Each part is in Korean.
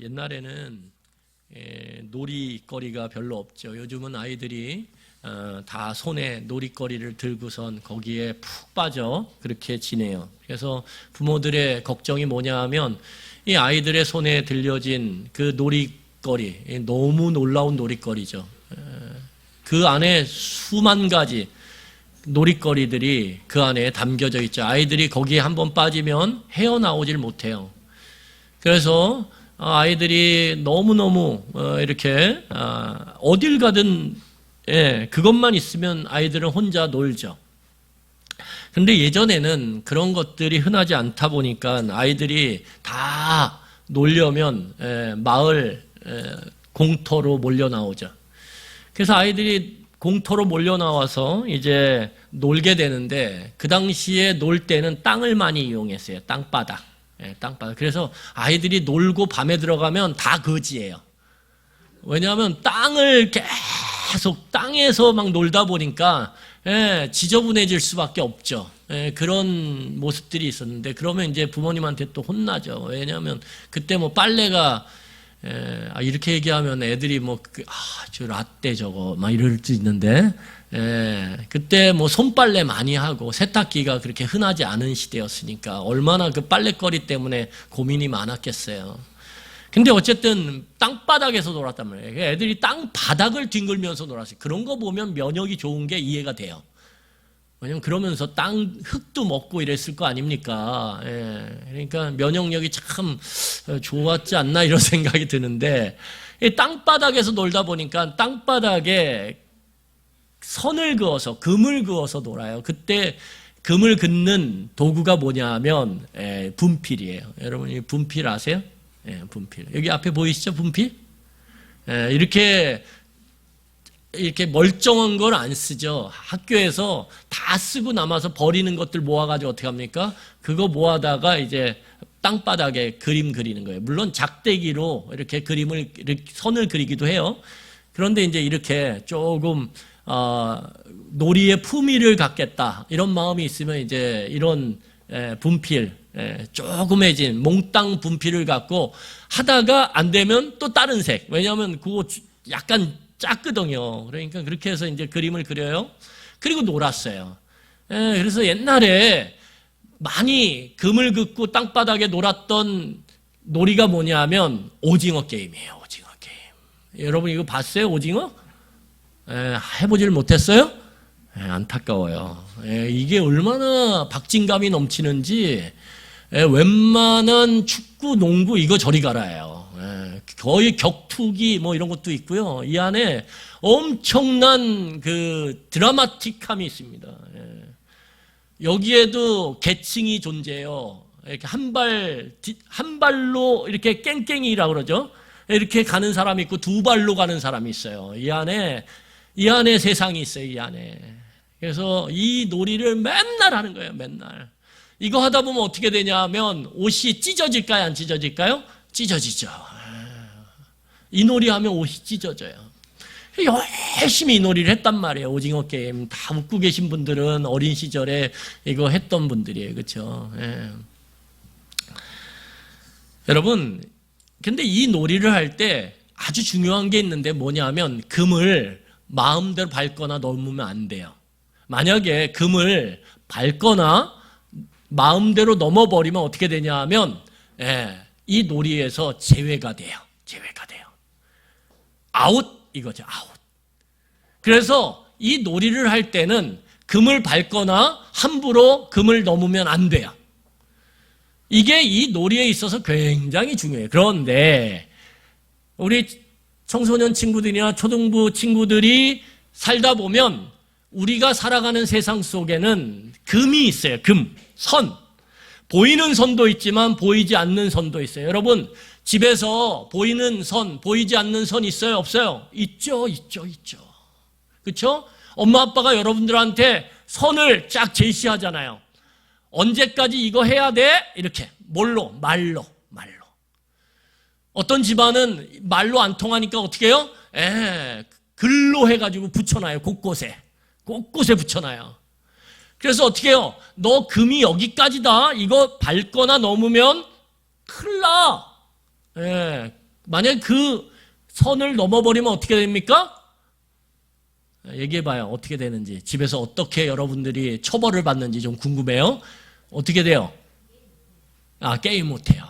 옛날에는 놀이거리가 별로 없죠. 요즘은 아이들이 다 손에 놀이거리를 들고선 거기에 푹 빠져 그렇게 지내요. 그래서 부모들의 걱정이 뭐냐 하면 이 아이들의 손에 들려진 그 놀이거리, 너무 놀라운 놀이거리죠. 그 안에 수만 가지 놀이거리들이 그 안에 담겨져 있죠. 아이들이 거기에 한번 빠지면 헤어나오질 못해요. 그래서 아이들이 너무너무 이렇게 어딜 가든 그것만 있으면 아이들은 혼자 놀죠. 그런데 예전에는 그런 것들이 흔하지 않다 보니까 아이들이 다 놀려면 마을 공터로 몰려 나오죠. 그래서 아이들이 공터로 몰려 나와서 이제 놀게 되는데 그 당시에 놀 때는 땅을 많이 이용했어요. 땅바닥. 땅바닥. 그래서 아이들이 놀고 밤에 들어가면 다 거지예요. 왜냐하면 땅을 계속 땅에서 막 놀다 보니까 지저분해질 수밖에 없죠. 그런 모습들이 있었는데 그러면 이제 부모님한테 또 혼나죠. 왜냐하면 그때 뭐 빨래가 이렇게 얘기하면 애들이 뭐 저 라떼 저거 막 이럴 수 있는데 그때 뭐 손빨래 많이 하고 세탁기가 그렇게 흔하지 않은 시대였으니까 얼마나 그 빨래거리 때문에 고민이 많았겠어요. 근데 어쨌든 땅바닥에서 놀았단 말이에요. 애들이 땅바닥을 뒹굴면서 놀았어요. 그런 거 보면 면역이 좋은 게 이해가 돼요. 왜냐면 그러면서 흙도 먹고 이랬을 거 아닙니까? 그러니까 면역력이 참 좋았지 않나 이런 생각이 드는데 이 땅바닥에서 놀다 보니까 땅바닥에 선을 그어서 금을 그어서 놀아요. 그때 금을 긋는 도구가 뭐냐면 분필이에요. 여러분 이 분필 아세요? 분필. 여기 앞에 보이시죠? 분필? 이렇게 멀쩡한 걸 안 쓰죠. 학교에서 다 쓰고 남아서 버리는 것들 모아가지고 어떻게 합니까? 그거 모아다가 이제 땅바닥에 그림 그리는 거예요. 물론 작대기로 이렇게 선을 그리기도 해요. 그런데 이제 이렇게 조금 놀이의 품위를 갖겠다 이런 마음이 있으면 이제 이런 분필 조그매진 몽땅 분필을 갖고 하다가 안 되면 또 다른 색. 왜냐하면 그거 약간 작거든요. 그러니까 그렇게 해서 이제 그림을 그려요. 그리고 놀았어요. 그래서 옛날에 많이 금을 긋고 땅바닥에 놀았던 놀이가 뭐냐면 오징어 게임이에요. 오징어 게임. 여러분 이거 봤어요? 오징어? 해보질 못했어요? 안타까워요. 이게 얼마나 박진감이 넘치는지 웬만한 축구, 농구 이거 저리 가라예요. 거의 격투기 뭐 이런 것도 있고요. 이 안에 엄청난 그 드라마틱함이 있습니다. 여기에도 계층이 존재해요. 이렇게 한 발로 이렇게 깽깽이라고 그러죠. 이렇게 가는 사람이 있고 두 발로 가는 사람이 있어요. 이 안에 세상이 있어요. 이 안에. 그래서 이 놀이를 맨날 하는 거예요. 맨날. 이거 하다 보면 어떻게 되냐면 옷이 찢어질까요? 안 찢어질까요? 찢어지죠. 이 놀이 하면 옷이 찢어져요. 열심히 이 놀이를 했단 말이에요. 오징어 게임. 다 웃고 계신 분들은 어린 시절에 이거 했던 분들이에요. 그렇죠? 여러분, 근데 이 놀이를 할 때 아주 중요한 게 있는데 뭐냐면 금을 마음대로 밟거나 넘으면 안 돼요. 만약에 금을 밟거나 마음대로 넘어버리면 어떻게 되냐 하면 이 놀이에서 제외가 돼요. 제외가 돼요. 아웃 이거죠. 아웃. 그래서 이 놀이를 할 때는 금을 밟거나 함부로 금을 넘으면 안 돼요. 이게 이 놀이에 있어서 굉장히 중요해요. 그런데 우리 청소년 친구들이나 초등부 친구들이 살다 보면 우리가 살아가는 세상 속에는 금이 있어요. 금, 선. 보이는 선도 있지만 보이지 않는 선도 있어요. 여러분 집에서 보이는 선, 보이지 않는 선 있어요? 없어요? 있죠. 그렇죠? 엄마 아빠가 여러분들한테 선을 쫙 제시하잖아요. 언제까지 이거 해야 돼? 이렇게 말로. 어떤 집안은 말로 안 통하니까 어떻게 해요? 글로 해가지고 붙여놔요. 곳곳에 붙여놔요. 그래서 어떻게 해요? 너 금이 여기까지다. 이거 밟거나 넘으면 큰일 나. 만약 그 선을 넘어버리면 어떻게 됩니까? 얘기해봐요. 어떻게 되는지. 집에서 어떻게 여러분들이 처벌을 받는지 좀 궁금해요. 어떻게 돼요? 게임 못해요.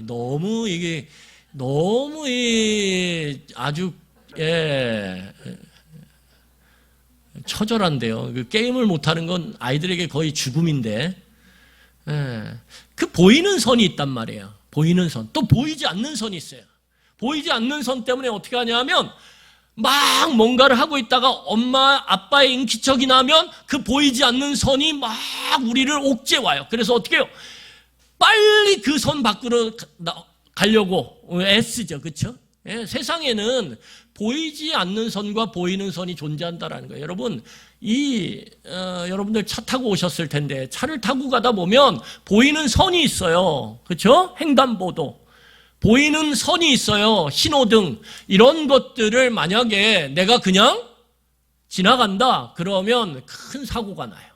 너무 이게 너무 아주 처절한데요. 그 게임을 못하는 건 아이들에게 거의 죽음인데, 그 보이는 선이 있단 말이에요. 보이는 선. 또 보이지 않는 선이 있어요. 보이지 않는 선 때문에 어떻게 하냐면 막 뭔가를 하고 있다가 엄마 아빠의 인기척이 나면 그 보이지 않는 선이 막 우리를 옥죄와요. 그래서 어떻게 해요? 빨리 그 선 밖으로 가려고 애쓰죠. 그렇죠? 세상에는 보이지 않는 선과 보이는 선이 존재한다라는 거예요. 여러분, 여러분들 차 타고 오셨을 텐데 차를 타고 가다 보면 보이는 선이 있어요. 그렇죠? 횡단보도. 보이는 선이 있어요. 신호등. 이런 것들을 만약에 내가 그냥 지나간다 그러면 큰 사고가 나요.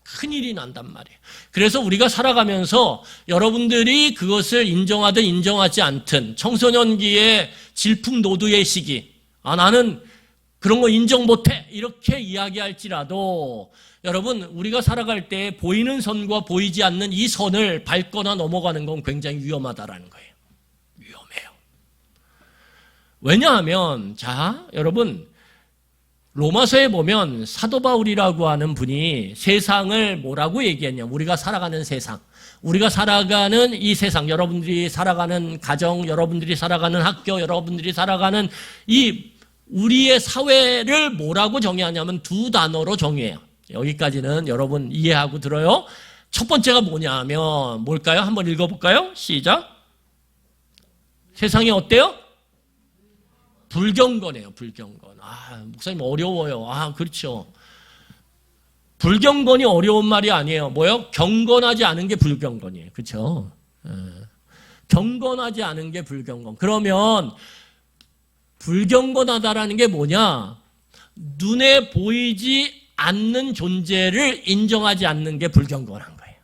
큰일이 난단 말이에요. 그래서 우리가 살아가면서 여러분들이 그것을 인정하든 인정하지 않든 청소년기의 질풍노도의 시기, 나는 그런 거 인정 못해 이렇게 이야기할지라도 여러분, 우리가 살아갈 때 보이는 선과 보이지 않는 이 선을 밟거나 넘어가는 건 굉장히 위험하다라는 거예요. 위험해요. 왜냐하면 여러분, 로마서에 보면 사도 바울이라고 하는 분이 세상을 뭐라고 얘기했냐? 우리가 살아가는 세상, 우리가 살아가는 이 세상, 여러분들이 살아가는 가정, 여러분들이 살아가는 학교, 여러분들이 살아가는 이 우리의 사회를 뭐라고 정의하냐면 두 단어로 정의해요. 여기까지는 여러분 이해하고 들어요. 첫 번째가 뭐냐면 뭘까요? 한번 읽어볼까요? 시작. 세상이 어때요? 불경건해요. 불경건. 목사님 어려워요. 그렇죠. 불경건이 어려운 말이 아니에요. 뭐요? 경건하지 않은 게 불경건이에요. 그렇죠? 경건하지 않은 게 불경건. 그러면 불경건하다라는 게 뭐냐? 눈에 보이지 않는 존재를 인정하지 않는 게 불경건한 거예요.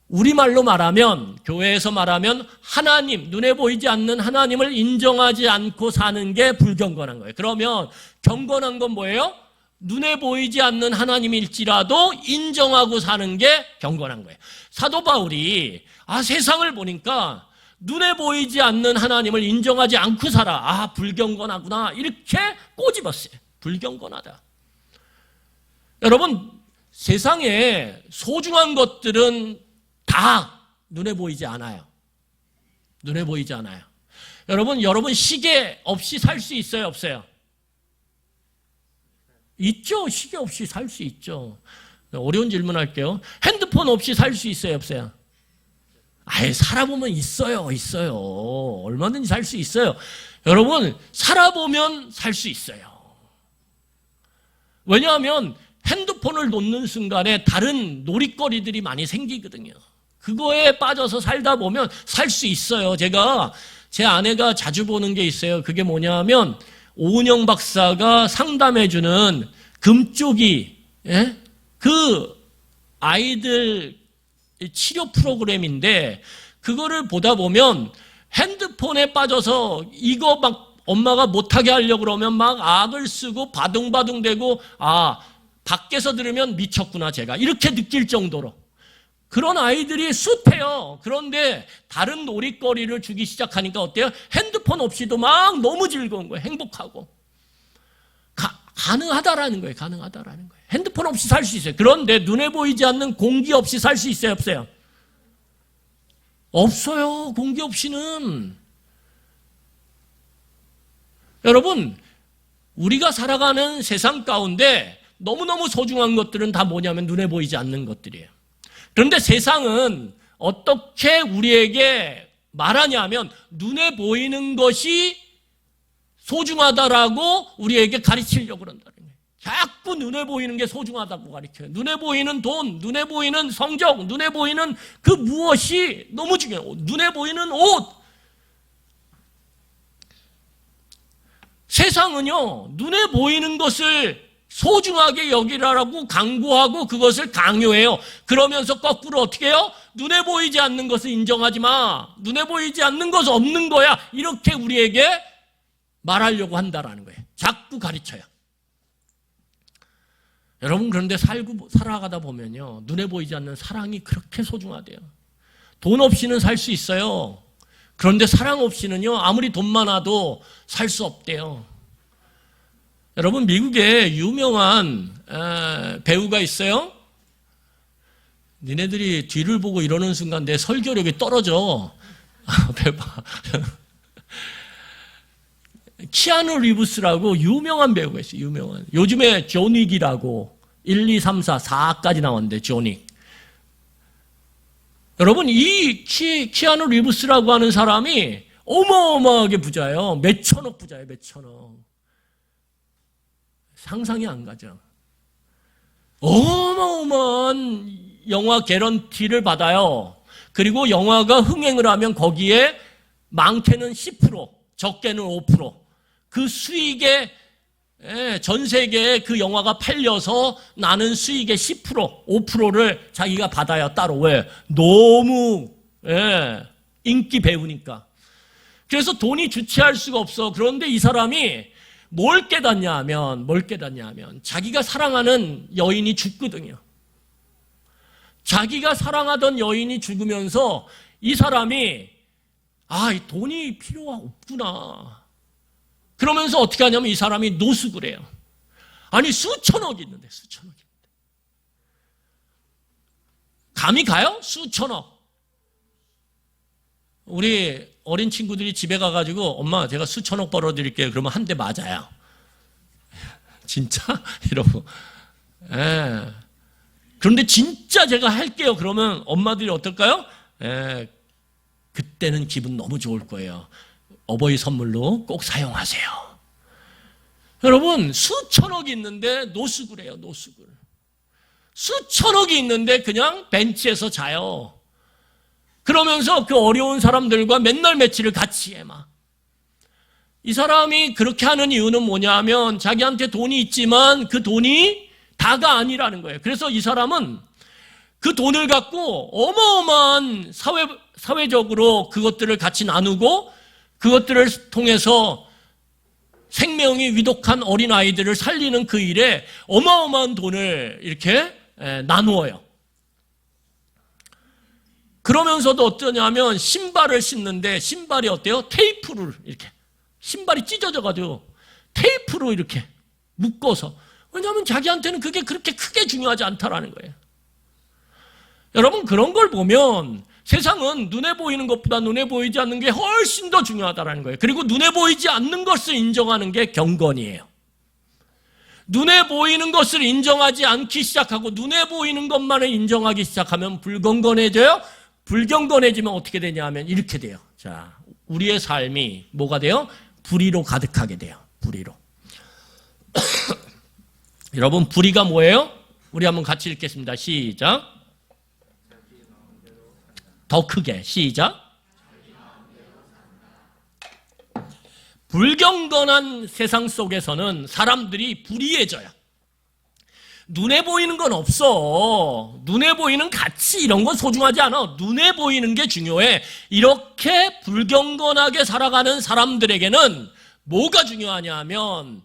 우리말로 말하면, 교회에서 말하면 하나님, 눈에 보이지 않는 하나님을 인정하지 않고 사는 게 불경건한 거예요. 그러면 경건한 건 뭐예요? 눈에 보이지 않는 하나님일지라도 인정하고 사는 게 경건한 거예요. 사도 바울이 세상을 보니까 눈에 보이지 않는 하나님을 인정하지 않고 살아. 불경건하구나. 이렇게 꼬집었어요. 불경건하다. 여러분, 세상에 소중한 것들은 다 눈에 보이지 않아요. 눈에 보이지 않아요. 여러분 시계 없이 살 수 있어요, 없어요? 있죠. 시계 없이 살 수 있죠. 어려운 질문 할게요. 핸드폰 없이 살 수 있어요, 없어요? 살아보면 있어요. 얼마든지 살 수 있어요. 여러분, 살아보면 살 수 있어요. 왜냐하면 핸드폰을 놓는 순간에 다른 놀이거리들이 많이 생기거든요. 그거에 빠져서 살다 보면 살 수 있어요. 제 아내가 자주 보는 게 있어요. 그게 뭐냐면 오은영 박사가 상담해주는 금쪽이, 그 아이들 치료 프로그램인데 그거를 보다 보면 핸드폰에 빠져서 이거 막 엄마가 못하게 하려고 그러면 막 악을 쓰고 바둥바둥대고 밖에서 들으면 미쳤구나 제가 이렇게 느낄 정도로 그런 아이들이 숱해요. 그런데 다른 놀이거리를 주기 시작하니까 어때요? 핸드폰 없이도 막 너무 즐거운 거예요. 행복하고. 가능하다라는 거예요. 가능하다라는 거예요. 핸드폰 없이 살 수 있어요. 그런데 눈에 보이지 않는 공기 없이 살 수 있어요? 없어요? 없어요. 공기 없이는. 여러분, 우리가 살아가는 세상 가운데 너무너무 소중한 것들은 다 뭐냐면 눈에 보이지 않는 것들이에요. 그런데 세상은 어떻게 우리에게 말하냐면 눈에 보이는 것이 소중하다라고 우리에게 가르치려고 그런다는 거예요. 자꾸 눈에 보이는 게 소중하다고 가르쳐요. 눈에 보이는 돈, 눈에 보이는 성적, 눈에 보이는 그 무엇이 너무 중요해요. 눈에 보이는 옷. 세상은요, 눈에 보이는 것을 소중하게 여기라고 강구하고 그것을 강요해요. 그러면서 거꾸로 어떻게 해요? 눈에 보이지 않는 것을 인정하지 마. 눈에 보이지 않는 것은 없는 거야. 이렇게 우리에게 말하려고 한다라는 거예요. 자꾸 가르쳐요. 여러분, 그런데 살아가다 보면요, 눈에 보이지 않는 사랑이 그렇게 소중하대요. 돈 없이는 살 수 있어요. 그런데 사랑 없이는요, 아무리 돈 많아도 살 수 없대요. 여러분, 미국에 유명한 배우가 있어요. 니네들이 뒤를 보고 이러는 순간 내 설교력이 떨어져. 키아누 리브스라고 유명한 배우가 있어요. 유명한. 요즘에 존윅이라고 1, 2, 3, 4, 4까지 나왔는데 존윅. 여러분, 이 키아누 리브스라고 하는 사람이 어마어마하게 부자예요. 몇 천억 부자예요. 몇 천억. 상상이 안 가죠. 어마어마한 영화 개런티를 받아요. 그리고 영화가 흥행을 하면 거기에 많게는 10%, 적게는 5%. 그 수익에 전 세계에 그 영화가 팔려서 나는 수익의 10%, 5%를 자기가 받아요. 따로. 왜? 너무 인기 배우니까. 그래서 돈이 주체할 수가 없어. 그런데 이 사람이 뭘 깨닫냐 하면 자기가 사랑하는 여인이 죽거든요. 자기가 사랑하던 여인이 죽으면서 이 사람이 이 돈이 필요가 없구나. 그러면서 어떻게 하냐면 이 사람이 노숙을 해요. 아니, 수천억이 있는데. 감이 가요? 수천억. 우리 어린 친구들이 집에 가가지고 엄마 제가 수천억 벌어드릴게요. 그러면 한 대 맞아요. 진짜? 이러고. 그런데 진짜 제가 할게요. 그러면 엄마들이 어떨까요? 그때는 기분 너무 좋을 거예요. 어버이 선물로 꼭 사용하세요. 여러분, 수천억이 있는데 노숙을 해요. 노숙을. 수천억이 있는데 그냥 벤치에서 자요. 그러면서 그 어려운 사람들과 맨날 며칠을 같이 해 막. 이 사람이 그렇게 하는 이유는 뭐냐 하면 자기한테 돈이 있지만 그 돈이 다가 아니라는 거예요. 그래서 이 사람은 그 돈을 갖고 어마어마한 사회적으로 그것들을 같이 나누고 그것들을 통해서 생명이 위독한 어린아이들을 살리는 그 일에 어마어마한 돈을 이렇게 나누어요. 그러면서도 어떠냐면 신발을 신는데 신발이 어때요? 테이프를 이렇게 신발이 찢어져가지고 테이프로 이렇게 묶어서. 왜냐하면 자기한테는 그게 그렇게 크게 중요하지 않다라는 거예요. 여러분, 그런 걸 보면 세상은 눈에 보이는 것보다 눈에 보이지 않는 게 훨씬 더 중요하다는 거예요. 그리고 눈에 보이지 않는 것을 인정하는 게 경건이에요. 눈에 보이는 것을 인정하지 않기 시작하고 눈에 보이는 것만을 인정하기 시작하면 불경건해져요. 불경건해지면 어떻게 되냐 하면 이렇게 돼요. 자, 우리의 삶이 뭐가 돼요? 불의로 가득하게 돼요. 불의로. 여러분, 불의가 뭐예요? 우리 한번 같이 읽겠습니다. 시작. 더 크게 시작. 불경건한 세상 속에서는 사람들이 불의해져요. 눈에 보이는 건 없어. 눈에 보이는 가치 이런 건 소중하지 않아. 눈에 보이는 게 중요해. 이렇게 불경건하게 살아가는 사람들에게는 뭐가 중요하냐 하면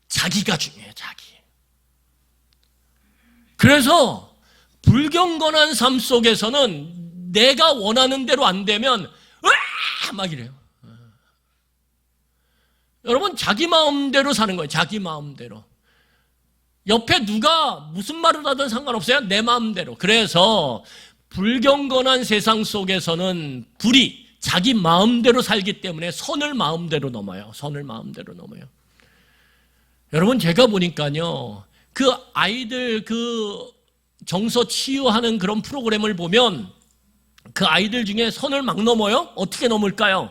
자기가 중요해. 자기. 그래서 불경건한 삶 속에서는 내가 원하는 대로 안 되면 으아! 막 이래요. 여러분, 자기 마음대로 사는 거예요. 자기 마음대로. 옆에 누가 무슨 말을 하든 상관없어요. 내 마음대로. 그래서 불경건한 세상 속에서는 불이 자기 마음대로 살기 때문에 선을 마음대로 넘어요. 선을 마음대로 넘어요. 여러분, 제가 보니까요, 그 아이들 그 정서 치유하는 그런 프로그램을 보면 그 아이들 중에 선을 막 넘어요? 어떻게 넘을까요?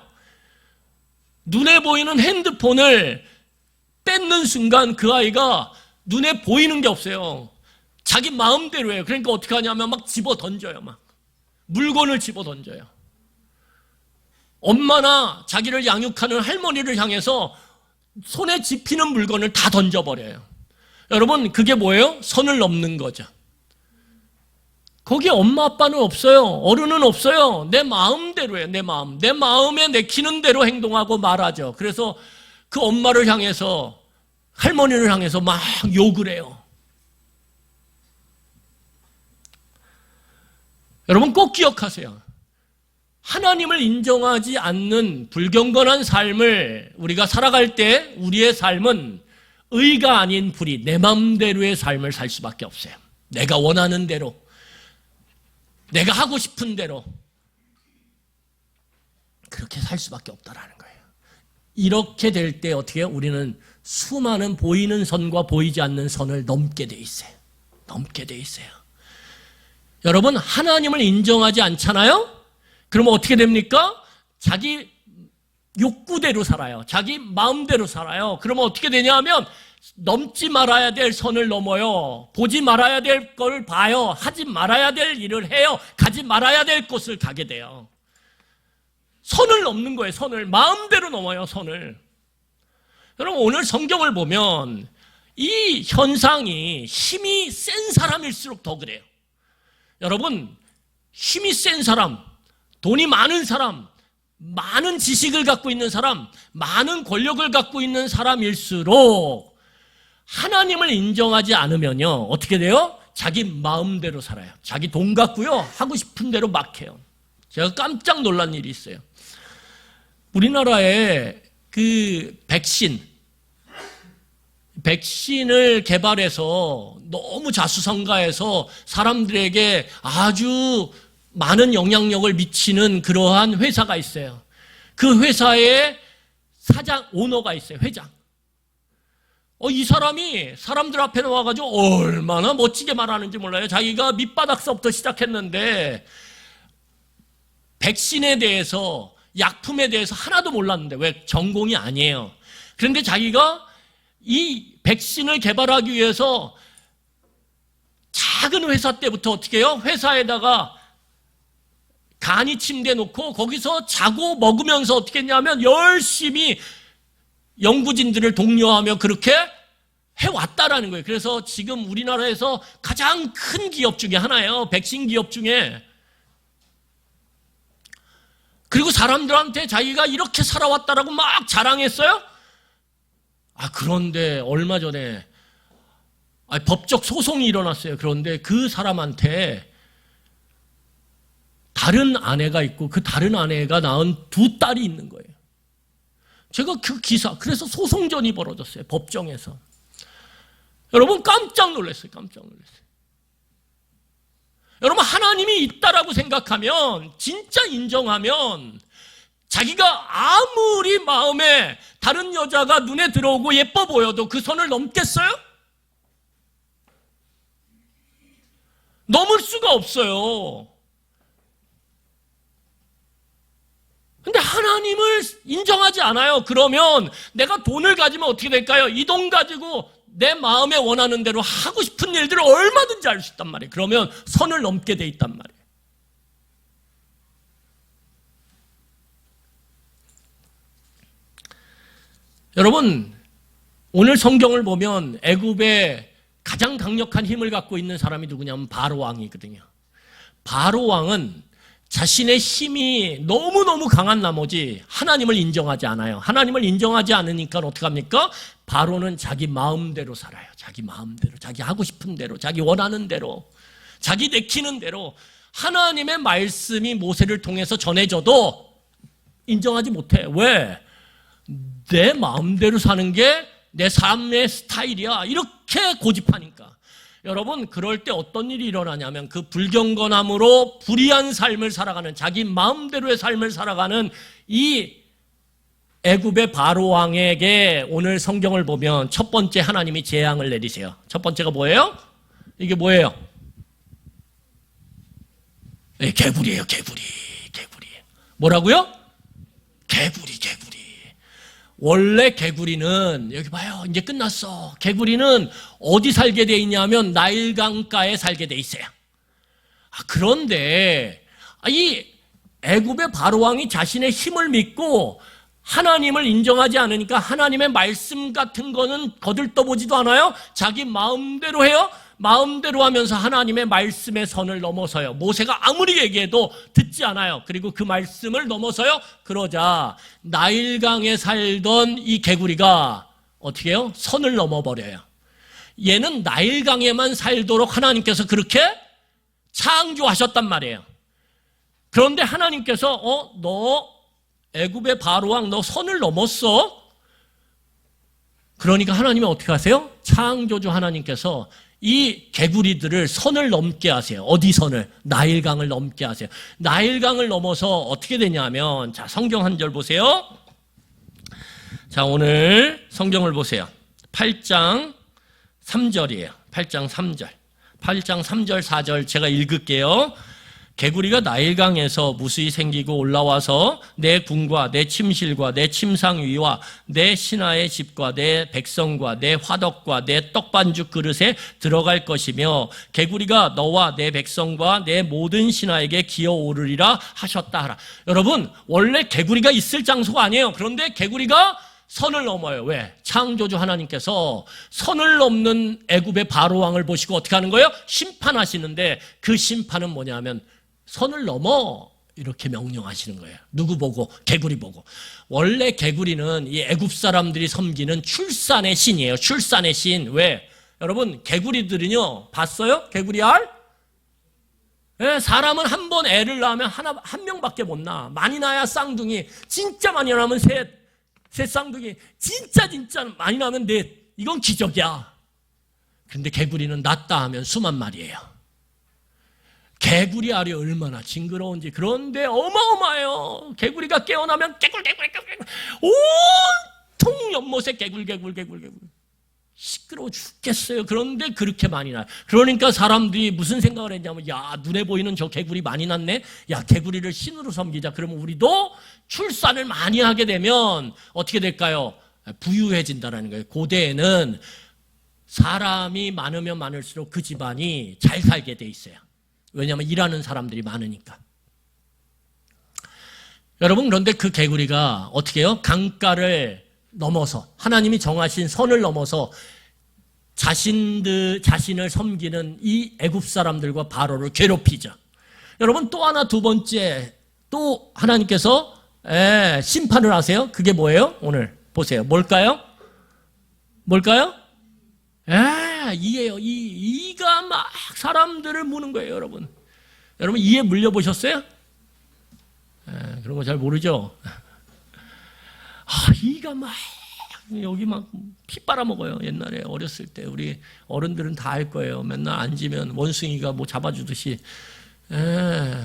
눈에 보이는 핸드폰을 뺏는 순간 그 아이가 눈에 보이는 게 없어요. 자기 마음대로 해요. 그러니까 어떻게 하냐면 막 집어 던져요. 막 물건을 집어 던져요. 엄마나 자기를 양육하는 할머니를 향해서 손에 집히는 물건을 다 던져버려요. 여러분, 그게 뭐예요? 선을 넘는 거죠. 거기에 엄마 아빠는 없어요. 어른은 없어요. 내 마음대로예요. 내 마음. 내 마음에 내키는 대로 행동하고 말하죠. 그래서 그 엄마를 향해서, 할머니를 향해서 막 욕을 해요. 여러분 꼭 기억하세요. 하나님을 인정하지 않는 불경건한 삶을 우리가 살아갈 때 우리의 삶은 의가 아닌 불의, 내 마음대로의 삶을 살 수밖에 없어요. 내가 원하는 대로, 내가 하고 싶은 대로 그렇게 살 수밖에 없다라는 거예요. 이렇게 될 때 어떻게 해요? 우리는 수많은 보이는 선과 보이지 않는 선을 넘게 돼 있어요. 넘게 돼 있어요. 여러분, 하나님을 인정하지 않잖아요? 그러면 어떻게 됩니까? 자기 욕구대로 살아요. 자기 마음대로 살아요. 그러면 어떻게 되냐 하면 넘지 말아야 될 선을 넘어요. 보지 말아야 될 걸 봐요. 하지 말아야 될 일을 해요. 가지 말아야 될 곳을 가게 돼요. 선을 넘는 거예요. 선을. 마음대로 넘어요. 선을. 여러분, 오늘 성경을 보면 이 현상이 힘이 센 사람일수록 더 그래요. 여러분, 힘이 센 사람, 돈이 많은 사람, 많은 지식을 갖고 있는 사람, 많은 권력을 갖고 있는 사람일수록 하나님을 인정하지 않으면요, 어떻게 돼요? 자기 마음대로 살아요. 자기 돈 갖고요, 하고 싶은 대로 막 해요. 제가 깜짝 놀란 일이 있어요. 우리나라에 그 백신을 개발해서 너무 자수성가해서 사람들에게 아주 많은 영향력을 미치는 그러한 회사가 있어요. 그 회사의 사장, 오너가 있어요. 회장. 이 사람이 사람들 앞에 나와가지고 얼마나 멋지게 말하는지 몰라요. 자기가 밑바닥서부터 시작했는데 백신에 대해서, 약품에 대해서 하나도 몰랐는데, 왜? 전공이 아니에요. 그런데 자기가 이 백신을 개발하기 위해서 작은 회사 때부터 어떻게 해요? 회사에다가 간이 침대 놓고 거기서 자고 먹으면서 어떻게 했냐면 열심히 연구진들을 독려하며 그렇게 해왔다라는 거예요. 그래서 지금 우리나라에서 가장 큰 기업 중에 하나예요. 백신 기업 중에. 그리고 사람들한테 자기가 이렇게 살아왔다라고 막 자랑했어요. 그런데 얼마 전에 법적 소송이 일어났어요. 그런데 그 사람한테 다른 아내가 있고 그 다른 아내가 낳은 두 딸이 있는 거예요. 제가 그 기사, 그래서 소송전이 벌어졌어요. 법정에서. 여러분 깜짝 놀랐어요. 깜짝 놀랐어요. 여러분, 하나님이 있다라고 생각하면, 진짜 인정하면 자기가 아무리 마음에 다른 여자가 눈에 들어오고 예뻐 보여도 그 선을 넘겠어요? 넘을 수가 없어요. 근데 하나님을 인정하지 않아요. 그러면 내가 돈을 가지면 어떻게 될까요? 이 돈 가지고 내 마음에 원하는 대로 하고 싶은 일들을 얼마든지 할 수 있단 말이에요. 그러면 선을 넘게 돼 있단 말이에요. 여러분, 오늘 성경을 보면 애굽의 가장 강력한 힘을 갖고 있는 사람이 누구냐면 바로 왕이거든요. 바로 왕은 자신의 힘이 너무너무 강한 나머지 하나님을 인정하지 않아요. 하나님을 인정하지 않으니까 어떡합니까? 바로는 자기 마음대로 살아요. 자기 마음대로, 자기 하고 싶은 대로, 자기 원하는 대로, 자기 내키는 대로. 하나님의 말씀이 모세를 통해서 전해져도 인정하지 못해. 왜? 내 마음대로 사는 게 내 삶의 스타일이야. 이렇게 고집하니까. 여러분, 그럴 때 어떤 일이 일어나냐면 그 불경건함으로 불의한 삶을 살아가는, 자기 마음대로의 삶을 살아가는 이 애굽의 바로 왕에게 오늘 성경을 보면 첫 번째 하나님이 재앙을 내리세요. 첫 번째가 뭐예요? 이게 뭐예요? 네, 개구리예요. 개구리. 뭐라고요? 개구리. 원래 개구리는, 여기 봐요, 이제 끝났어. 개구리는 어디 살게 돼 있냐면 나일강가에 살게 돼 있어요. 그런데 이 애굽의 바로왕이 자신의 힘을 믿고 하나님을 인정하지 않으니까 하나님의 말씀 같은 거는 거들떠보지도 않아요. 자기 마음대로 해요. 마음대로 하면서 하나님의 말씀의 선을 넘어서요. 모세가 아무리 얘기해도 듣지 않아요. 그리고 그 말씀을 넘어서요. 그러자 나일강에 살던 이 개구리가 어떻게 해요? 선을 넘어버려요. 얘는 나일강에만 살도록 하나님께서 그렇게 창조하셨단 말이에요. 그런데 하나님께서 너 애굽의 바로왕 너 선을 넘었어? 그러니까 하나님이 어떻게 하세요? 창조주 하나님께서 이 개구리들을 선을 넘게 하세요. 어디 선을? 나일강을 넘게 하세요. 나일강을 넘어서 어떻게 되냐면, 자, 성경 한 절 보세요. 자, 오늘 성경을 보세요. 8장 3절이에요. 8장 3절. 8장 3절, 4절 제가 읽을게요. 개구리가 나일강에서 무수히 생기고 올라와서 내 궁과 내 침실과 내 침상 위와 내 신하의 집과 내 백성과 내 화덕과 내 떡반죽 그릇에 들어갈 것이며 개구리가 너와 내 백성과 내 모든 신하에게 기어오르리라 하셨다 하라. 여러분, 원래 개구리가 있을 장소가 아니에요. 그런데 개구리가 선을 넘어요. 왜? 창조주 하나님께서 선을 넘는 애굽의 바로왕을 보시고 어떻게 하는 거예요? 심판하시는데 그 심판은 뭐냐면 선을 넘어 이렇게 명령하시는 거예요. 누구 보고? 개구리 보고. 원래 개구리는 이 애굽 사람들이 섬기는 출산의 신이에요. 출산의 신. 왜? 여러분, 개구리들은요, 봤어요? 개구리 알? 네, 사람은 한 번 애를 낳으면 한 명밖에 못 낳아. 많이 낳아야 쌍둥이. 진짜 많이 낳으면 셋 쌍둥이. 진짜 많이 낳으면 넷. 이건 기적이야. 근데 개구리는 낳다 하면 수만 마리예요. 개구리 알이 얼마나 징그러운지. 그런데 어마어마해요. 개구리가 깨어나면 개굴개굴 온통 연못에 개굴 시끄러워 죽겠어요. 그런데 그렇게 많이 나요. 그러니까 사람들이 무슨 생각을 했냐면, 야, 눈에 보이는 저 개구리 많이 났네. 야, 개구리를 신으로 섬기자. 그러면 우리도 출산을 많이 하게 되면 어떻게 될까요? 부유해진다라는 거예요. 고대에는 사람이 많으면 많을수록 그 집안이 잘 살게 돼 있어요. 왜냐하면 일하는 사람들이 많으니까. 여러분, 그런데 그 개구리가 어떻게 해요? 강가를 넘어서 하나님이 정하신 선을 넘어서 자신을 섬기는 이 애굽 사람들과 바로를 괴롭히죠. 여러분, 또 하나 두 번째 또 하나님께서 심판을 하세요. 그게 뭐예요? 오늘 보세요. 뭘까요? 이예요. 이가 막 사람들을 무는 거예요, 여러분. 여러분, 이에 물려보셨어요? 그런 거 잘 모르죠? 이가 막 여기 막 피 빨아먹어요. 옛날에 어렸을 때 우리 어른들은 다 알 거예요. 맨날 앉으면 원숭이가 뭐 잡아주듯이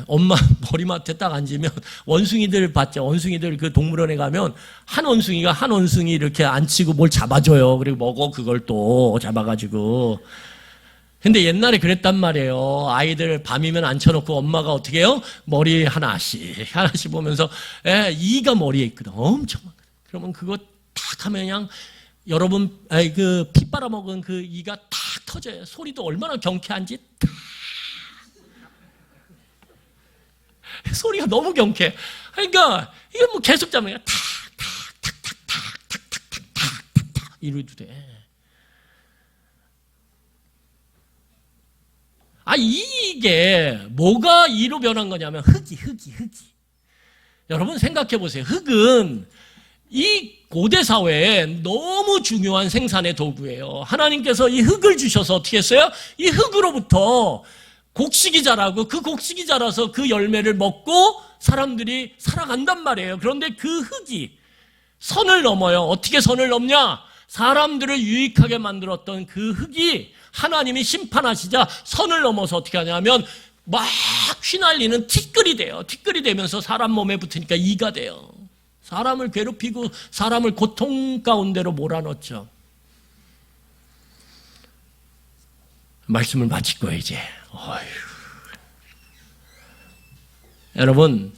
엄마 머리맡에 딱 앉으면 원숭이들 봤죠? 원숭이들 그 동물원에 가면 한 원숭이가 한 원숭이 이렇게 앉히고 뭘 잡아줘요. 그리고 먹어, 그걸 또 잡아가지고. 근데 옛날에 그랬단 말이에요. 아이들 밤이면 앉혀놓고 엄마가 어떻게 해요? 머리 하나씩 보면서 이가 머리에 있거든. 엄청 많거든. 그러면 그거 탁 하면 그냥 여러분 그 피 빨아먹은 그 이가 탁 터져요. 소리도 얼마나 경쾌한지 탁. 소리가 너무 경쾌해. 그러니까 이거 뭐 계속 잡으면 탁탁탁탁탁탁탁탁탁탁 이러도 돼. 이게 뭐가 이로 변한 거냐면 흙이. 여러분 생각해 보세요. 흙은 이 고대 사회에 너무 중요한 생산의 도구예요. 하나님께서 이 흙을 주셔서 어떻게 했어요? 이 흙으로부터 곡식이 자라고 그 곡식이 자라서 그 열매를 먹고 사람들이 살아간단 말이에요. 그런데 그 흙이 선을 넘어요. 어떻게 선을 넘냐? 사람들을 유익하게 만들었던 그 흙이 하나님이 심판하시자 선을 넘어서 어떻게 하냐면 막 휘날리는 티끌이 돼요. 티끌이 되면서 사람 몸에 붙으니까 이가 돼요. 사람을 괴롭히고 사람을 고통 가운데로 몰아넣죠. 말씀을 마칠 거예요, 이제. 어휴. 여러분,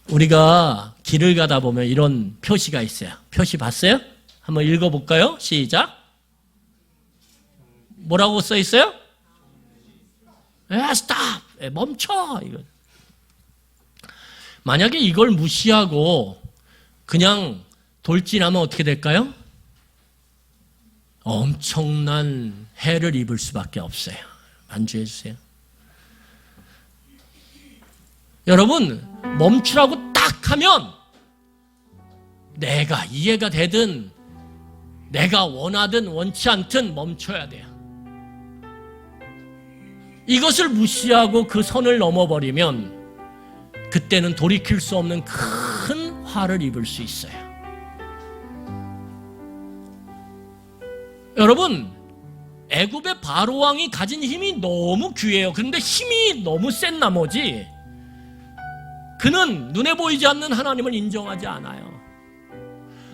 우리가 길을 가다 보면 이런 표시가 있어요. 표시 봤어요? 한번 읽어볼까요? 시작. 뭐라고 써 있어요? 스탑! 멈춰! 이거. 만약에 이걸 무시하고 그냥 돌진하면 어떻게 될까요? 엄청난 해를 입을 수밖에 없어요. 안주해 주세요. 여러분, 멈추라고 딱 하면 내가 이해가 되든 내가 원하든 원치 않든 멈춰야 돼요. 이것을 무시하고 그 선을 넘어버리면 그때는 돌이킬 수 없는 큰 화를 입을 수 있어요. 여러분, 애굽의 바로 왕이 가진 힘이 너무 귀해요. 그런데 힘이 너무 센 나머지 그는 눈에 보이지 않는 하나님을 인정하지 않아요.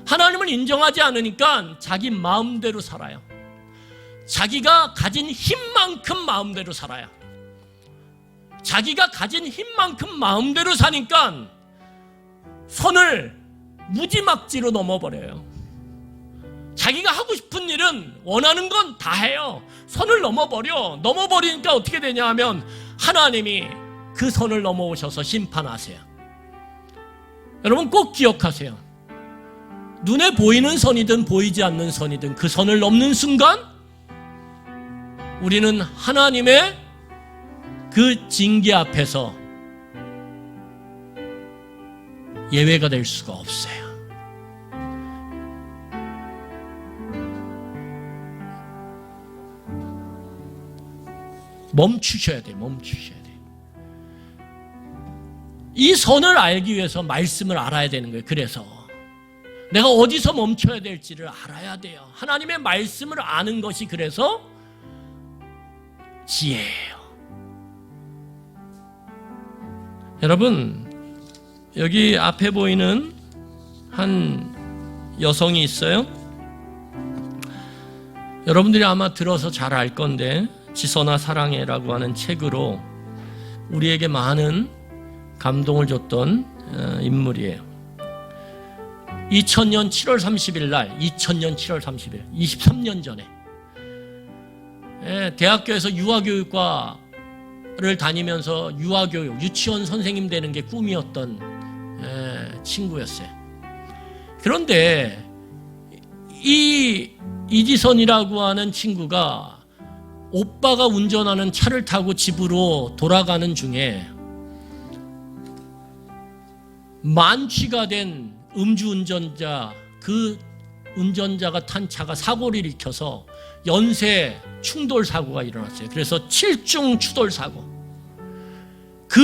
하나님을 인정하지 않으니까 자기 마음대로 살아요. 자기가 가진 힘만큼 마음대로 살아요. 자기가 가진 힘만큼 마음대로 사니까 선을 무지막지로 넘어버려요. 자기가 하고 싶은 일은 원하는 건 다 해요. 선을 넘어버리니까 어떻게 되냐 하면 하나님이 그 선을 넘어오셔서 심판하세요. 여러분 꼭 기억하세요. 눈에 보이는 선이든 보이지 않는 선이든 그 선을 넘는 순간 우리는 하나님의 그 징계 앞에서 예외가 될 수가 없어요. 멈추셔야 돼요. 이 선을 알기 위해서 말씀을 알아야 되는 거예요. 그래서 내가 어디서 멈춰야 될지를 알아야 돼요. 하나님의 말씀을 아는 것이 그래서 지혜예요. 여러분, 여기 앞에 보이는 한 여성이 있어요. 여러분들이 아마 들어서 잘 알 건데 지선아 사랑해라고 하는 책으로 우리에게 많은 감동을 줬던 인물이에요. 2000년 7월 30일 날 23년 전에 대학교에서 유아교육과를 다니면서 유치원 선생님 되는 게 꿈이었던 친구였어요. 그런데 이 이지선이라고 하는 친구가 오빠가 운전하는 차를 타고 집으로 돌아가는 중에 만취가 된 음주운전자, 그 운전자가 탄 차가 사고를 일으켜서 연쇄 충돌 사고가 일어났어요. 그래서 7중 추돌 사고. 그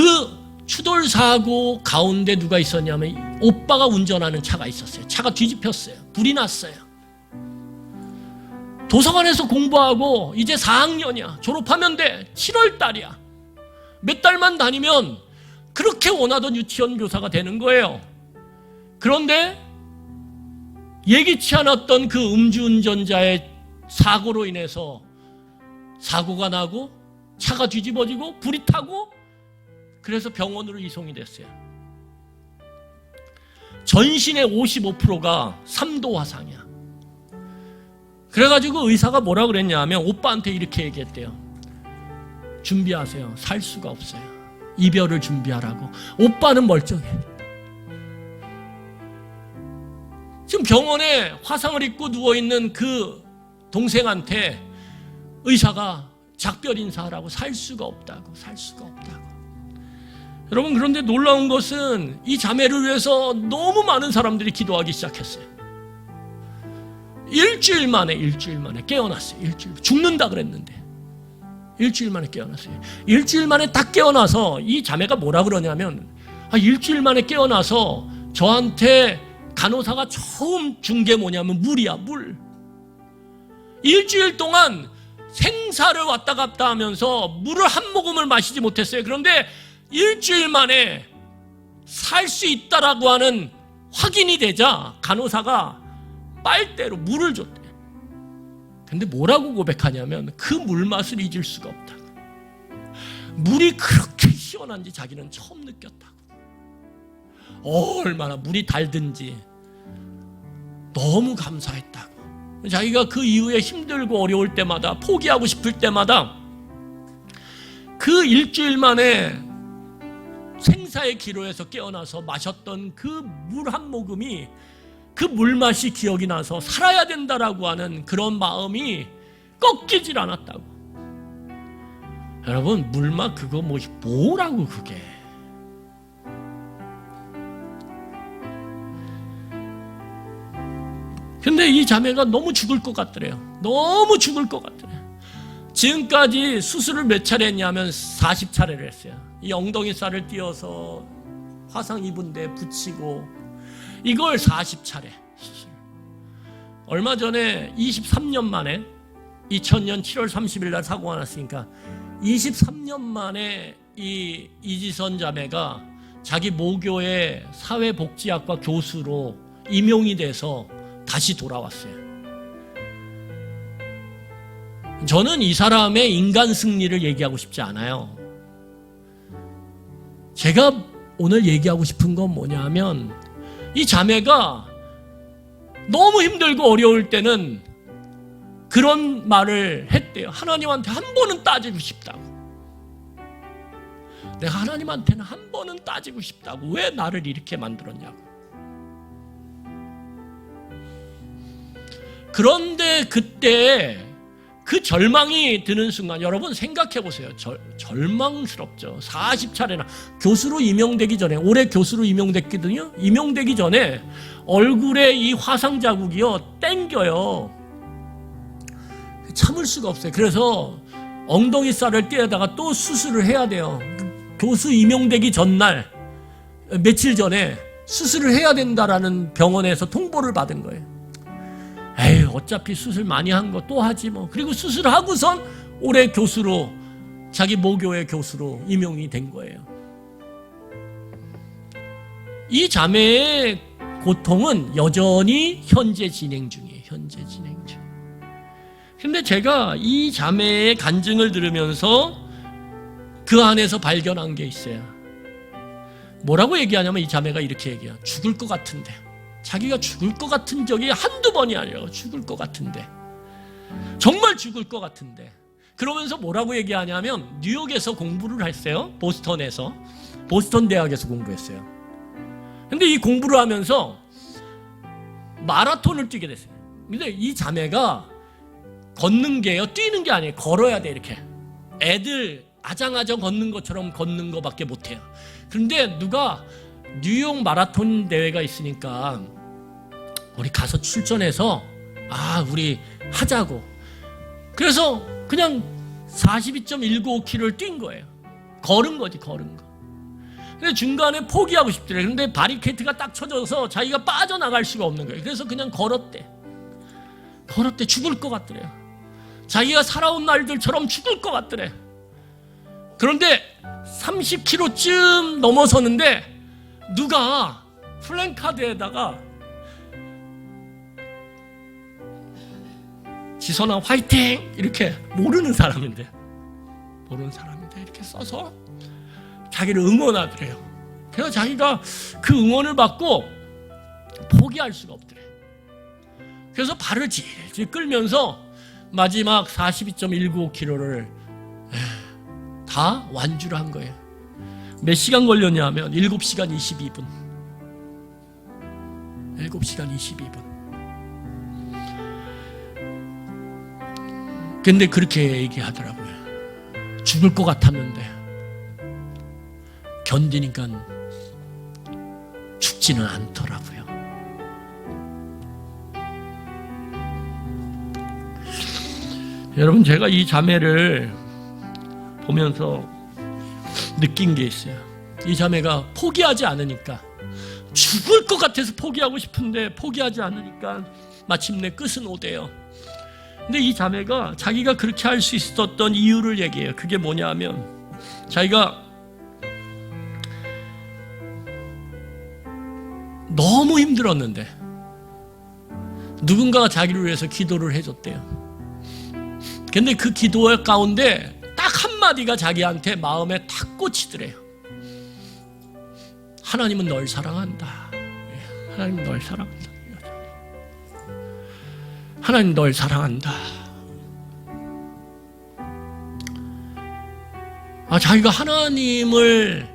추돌 사고 가운데 누가 있었냐면 오빠가 운전하는 차가 있었어요. 차가 뒤집혔어요. 불이 났어요. 도서관에서 공부하고 이제 4학년이야. 졸업하면 돼. 7월 달이야. 몇 달만 다니면 그렇게 원하던 유치원 교사가 되는 거예요. 그런데 예기치 않았던 그 음주운전자의 사고로 인해서 사고가 나고 차가 뒤집어지고 불이 타고 그래서 병원으로 이송이 됐어요. 전신의 55%가 3도 화상이야. 그래가지고 의사가 뭐라 그랬냐 하면 오빠한테 이렇게 얘기했대요. 준비하세요. 살 수가 없어요. 이별을 준비하라고. 오빠는 멀쩡해. 지금 병원에 화상을 입고 누워있는 그 동생한테 의사가 작별 인사하라고. 살 수가 없다고. 여러분, 그런데 놀라운 것은 이 자매를 위해서 너무 많은 사람들이 기도하기 시작했어요. 일주일 만에 깨어났어요. 죽는다 그랬는데 일주일 만에 깨어났어요. 일주일 만에 딱 깨어나서 이 자매가 뭐라 그러냐면 일주일 만에 깨어나서 저한테 간호사가 처음 준 게 뭐냐면 물이야, 물. 일주일 동안 생사를 왔다 갔다 하면서 물을 한 모금을 마시지 못했어요. 그런데 일주일 만에 살 수 있다라고 하는 확인이 되자 간호사가 빨대로 물을 줬대. 근데 뭐라고 고백하냐면 그 물맛을 잊을 수가 없다고. 물이 그렇게 시원한지 자기는 처음 느꼈다고. 얼마나 물이 달든지 너무 감사했다고. 자기가 그 이후에 힘들고 어려울 때마다 포기하고 싶을 때마다 그 일주일 만에 생사의 기로에서 깨어나서 마셨던 그 물 한 모금이, 그 물맛이 기억이 나서 살아야 된다라고 하는 그런 마음이 꺾이질 않았다고. 여러분, 물맛 그거 뭐라고 그게. 근데 이 자매가 너무 죽을 것 같더래요. 너무 죽을 것 같더래요. 지금까지 수술을 몇 차례 했냐면 40차례를 했어요. 이 엉덩이 살을 띄어서 화상 입은 데 붙이고, 이걸 40차례. 얼마 전에 23년 만에 2000년 7월 30일 날 사고가 났으니까 23년 만에 이 이지선 자매가 자기 모교의 사회복지학과 교수로 임용이 돼서 다시 돌아왔어요. 저는 이 사람의 인간 승리를 얘기하고 싶지 않아요. 제가 오늘 얘기하고 싶은 건 뭐냐 하면, 이 자매가 너무 힘들고 어려울 때는 그런 말을 했대요. 하나님한테 한 번은 따지고 싶다고. 내가 하나님한테는 한 번은 따지고 싶다고. 왜 나를 이렇게 만들었냐고. 그런데 그때 그 절망이 드는 순간, 여러분 생각해 보세요. 절망스럽죠. 40차례나 교수로 임용되기 전에, 올해 교수로 임용됐거든요. 임용되기 전에 얼굴에 이 화상 자국이요 땡겨요. 참을 수가 없어요. 그래서 엉덩이 살을 떼다가 또 수술을 해야 돼요. 교수 임용되기 전날, 며칠 전에 수술을 해야 된다라는 병원에서 통보를 받은 거예요. 에이, 어차피 수술 많이 한 거 또 하지 뭐. 그리고 수술하고선 올해 교수로, 자기 모교의 교수로 임용이 된 거예요. 이 자매의 고통은 여전히 현재 진행 중이에요. 현재 진행 중. 근데 제가 이 자매의 간증을 들으면서 그 안에서 발견한 게 있어요. 뭐라고 얘기하냐면, 이 자매가 이렇게 얘기해요. 죽을 것 같은데. 자기가 죽을 것 같은 적이 한두 번이 아니라 죽을 것 같은데, 정말 죽을 것 같은데, 그러면서 뭐라고 얘기하냐면, 뉴욕에서 공부를 했어요. 보스턴에서, 보스턴 대학에서 공부했어요. 근데 이 공부를 하면서 마라톤을 뛰게 됐어요. 근데 이 자매가 걷는 게요, 뛰는 게 아니에요. 걸어야 돼. 이렇게 애들 아장아장 걷는 것처럼 걷는 거밖에 못해요. 그런데 누가 뉴욕 마라톤 대회가 있으니까 우리 가서 출전해서 우리 하자고. 그래서 그냥 42.195km를 뛴 거예요. 걸은 거지, 걸은 거. 근데 중간에 포기하고 싶더래요. 근데 바리케이트가 딱 쳐져서 자기가 빠져나갈 수가 없는 거예요. 그래서 그냥 걸었대. 죽을 것 같더래요. 자기가 살아온 날들처럼 죽을 것 같더래. 그런데 30km쯤 넘어서는데 누가 플랜카드에다가 지선아 화이팅! 이렇게, 모르는 사람인데 이렇게 써서 자기를 응원하더래요. 그래서 자기가 그 응원을 받고 포기할 수가 없더래. 그래서 발을 질질 끌면서 마지막 42.195km를 다 완주를 한 거예요. 몇 시간 걸렸냐면 7시간 22분. 7시간 22분. 근데 그렇게 얘기하더라고요. 죽을 것 같았는데 견디니까 죽지는 않더라고요. 여러분, 제가 이 자매를 보면서 느낀 게 있어요. 이 자매가 포기하지 않으니까, 죽을 것 같아서 포기하고 싶은데 포기하지 않으니까 마침내 끝은 오대요. 근데 이 자매가 자기가 그렇게 할 수 있었던 이유를 얘기해요. 그게 뭐냐면, 자기가 너무 힘들었는데 누군가가 자기를 위해서 기도를 해줬대요. 근데 그 기도 가운데 딱 한마디가 자기한테 마음에 탁 꽂히더래요. 하나님은 널 사랑한다. 하나님 널 사랑한다. 하나님 널 사랑한다. 자기가 하나님을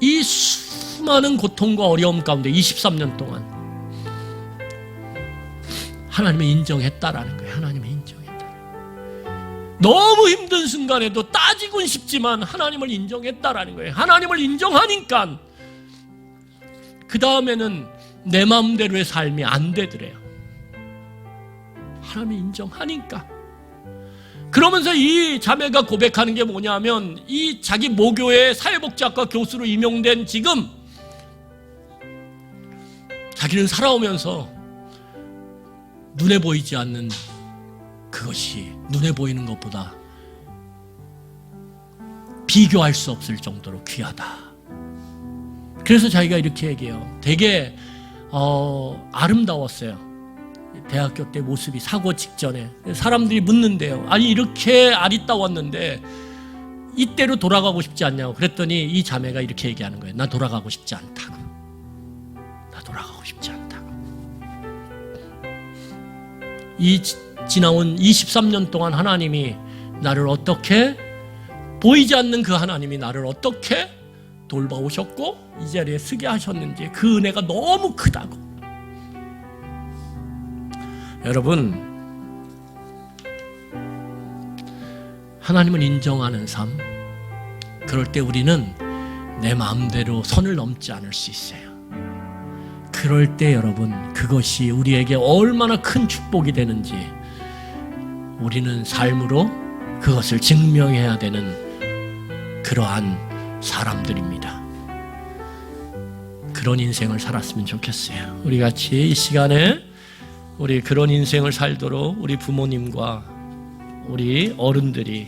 이 수많은 고통과 어려움 가운데 23년 동안 하나님을 인정했다라는 거예요. 하나님을 인정했다. 너무 힘든 순간에도 따지곤 싶지만 하나님을 인정했다라는 거예요. 하나님을 인정하니까 그 다음에는 내 마음대로의 삶이 안 되더래요. 하나님을 인정하니까. 그러면서 이 자매가 고백하는 게 뭐냐면 이 자기 모교의 사회복지학과 교수로 임용된 지금 자기는 살아오면서 눈에 보이지 않는 그것이 눈에 보이는 것보다 비교할 수 없을 정도로 귀하다. 그래서 자기가 이렇게 얘기해요. 되게 아름다웠어요. 대학교 때 모습이 사고 직전에 사람들이 묻는데요. 아니 이렇게 아리따웠는데 이때로 돌아가고 싶지 않냐고. 그랬더니 이 자매가 이렇게 얘기하는 거예요. 나 돌아가고 싶지 않다고. 나 돌아가고 싶지 않다고. 이 지나온 23년 동안 하나님이 나를 어떻게 보이지 않는 그 하나님이 나를 어떻게 돌봐오셨고 이 자리에 서게 하셨는지 그 은혜가 너무 크다고. 여러분, 하나님을 인정하는 삶, 그럴 때 우리는 내 마음대로 선을 넘지 않을 수 있어요. 그럴 때 여러분, 그것이 우리에게 얼마나 큰 축복이 되는지 우리는 삶으로 그것을 증명해야 되는 그러한 사람들입니다. 그런 인생을 살았으면 좋겠어요. 우리 같이 이 시간에 우리 그런 인생을 살도록 우리 부모님과 우리 어른들이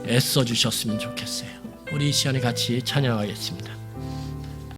애써 주셨으면 좋겠어요. 우리 이 시간에 같이 찬양하겠습니다.